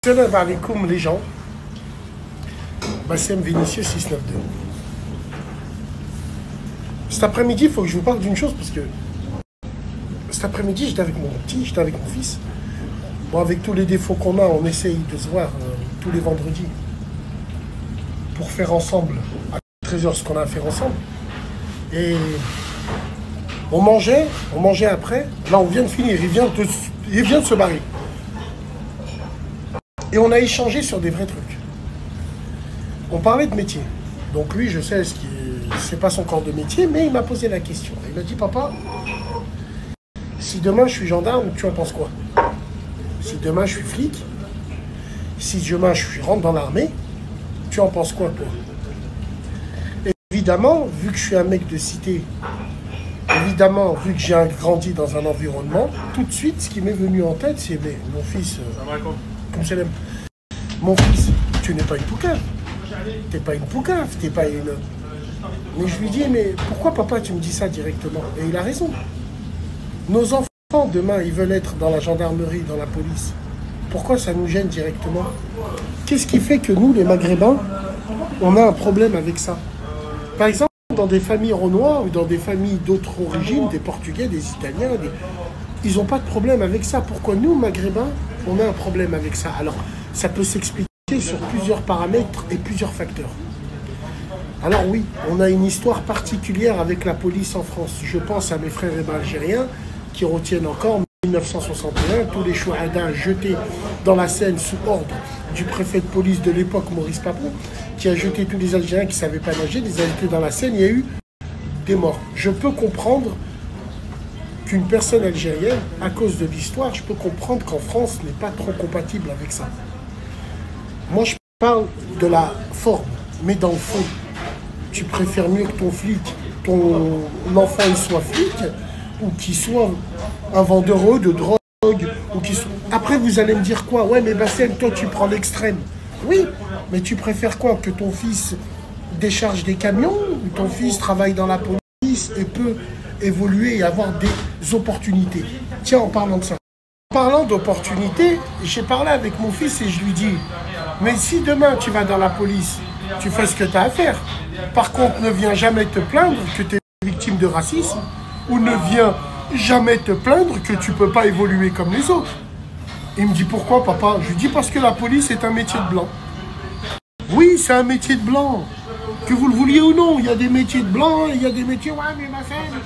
Salam alaikum les gens. Bassem Vénitieux 692. Cet après-midi, il faut que je vous parle d'une chose parce que cet après-midi, j'étais avec mon petit, j'étais avec mon fils. Bon, avec tous les défauts qu'on a, on essaye de se voir tous les vendredis pour faire ensemble à 13h ce qu'on a à faire ensemble. Et on mangeait après. Là, on vient de finir, il vient de se barrer. Et on a échangé sur des vrais trucs. On parlait de métier. Donc lui, je sais c'est pas son corps de métier, mais il m'a posé la question. Il m'a dit, papa, si demain je suis gendarme, tu en penses quoi? Si demain je suis flic, si demain je rentre dans l'armée, tu en penses quoi, toi? Et évidemment, vu que je suis un mec de cité, évidemment, vu que j'ai grandi dans un environnement, tout de suite, ce qui m'est venu en tête, c'est mon fils... comme je l'aime. Mon fils, tu n'es pas une poucave. T'es pas une poucave, t'es pas une... Mais je lui dis, mais pourquoi papa tu me dis ça directement? Et il a raison. Nos enfants, demain, ils veulent être dans la gendarmerie, dans la police. Pourquoi ça nous gêne directement? Qu'est-ce qui fait que nous, les Maghrébins, on a un problème avec ça? Par exemple, dans des familles renois ou dans des familles d'autres origines, des Portugais, des Italiens, ils n'ont pas de problème avec ça. Pourquoi nous, Maghrébins, on a un problème avec ça? Alors, ça peut s'expliquer sur plusieurs paramètres et plusieurs facteurs. Alors oui, on a une histoire particulière avec la police en France. Je pense à mes frères algériens qui retiennent encore 1961, tous les chouhadas jetés dans la Seine sous ordre du préfet de police de l'époque, Maurice Papon, qui a jeté tous les Algériens qui ne savaient pas nager, les a jetés dans la Seine, il y a eu des morts. Je peux comprendre qu'une personne algérienne, à cause de l'histoire, je peux comprendre qu'en France n'est pas trop compatible avec ça. Moi, je parle de la forme, mais dans le fond, tu préfères mieux que ton flic, ton enfant, il soit flic, ou qu'il soit un vendeur de drogue, ou qu'il soit... Après, vous allez me dire quoi? Ouais, mais Bassem, toi, tu prends l'extrême. Oui, mais tu préfères quoi? Que ton fils décharge des camions, ou ton fils travaille dans la police et peut évoluer et avoir des opportunités? Tiens, en parlant de ça. En parlant d'opportunités, j'ai parlé avec mon fils et je lui dis, mais si demain tu vas dans la police, tu fais ce que tu as à faire. Par contre, ne viens jamais te plaindre que tu es victime de racisme ou ne viens jamais te plaindre que tu ne peux pas évoluer comme les autres. Il me dit, pourquoi papa? Je lui dis, parce que la police est un métier de blanc. Oui, c'est un métier de blanc. Que vous le vouliez ou non, il y a des métiers de blanc, il y a des métiers... Ouais, mais ma femme...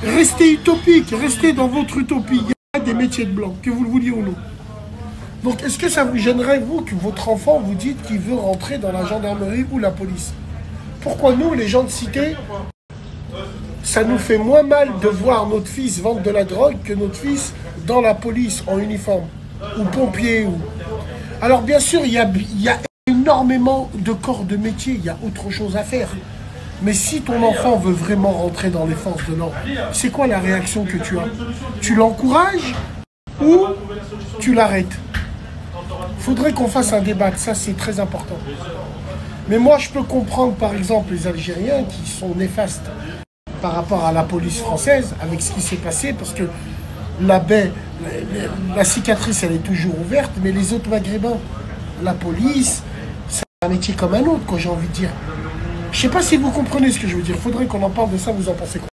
Restez utopique, restez dans votre utopie. Il y a des métiers de blanc, que vous le vouliez ou non. Donc, est-ce que ça vous gênerait, vous, que votre enfant vous dise qu'il veut rentrer dans la gendarmerie ou la police? Pourquoi nous, les gens de cité, ça nous fait moins mal de voir notre fils vendre de la drogue que notre fils dans la police en uniforme, ou pompier, ou... Alors, bien sûr, il y a énormément de corps de métier, il y a autre chose à faire. Mais si ton enfant veut vraiment rentrer dans les forces de l'ordre, c'est quoi la réaction que tu as? Tu l'encourages ou tu l'arrêtes? Il faudrait qu'on fasse un débat, ça c'est très important. Mais moi je peux comprendre par exemple les Algériens qui sont néfastes par rapport à la police française avec ce qui s'est passé, parce que la cicatrice elle est toujours ouverte, mais les autres Maghrébins, la police, c'est un métier comme un autre, quoi, j'ai envie de dire. Je ne sais pas si vous comprenez ce que je veux dire. Il faudrait qu'on en parle de ça, vous en pensez quoi?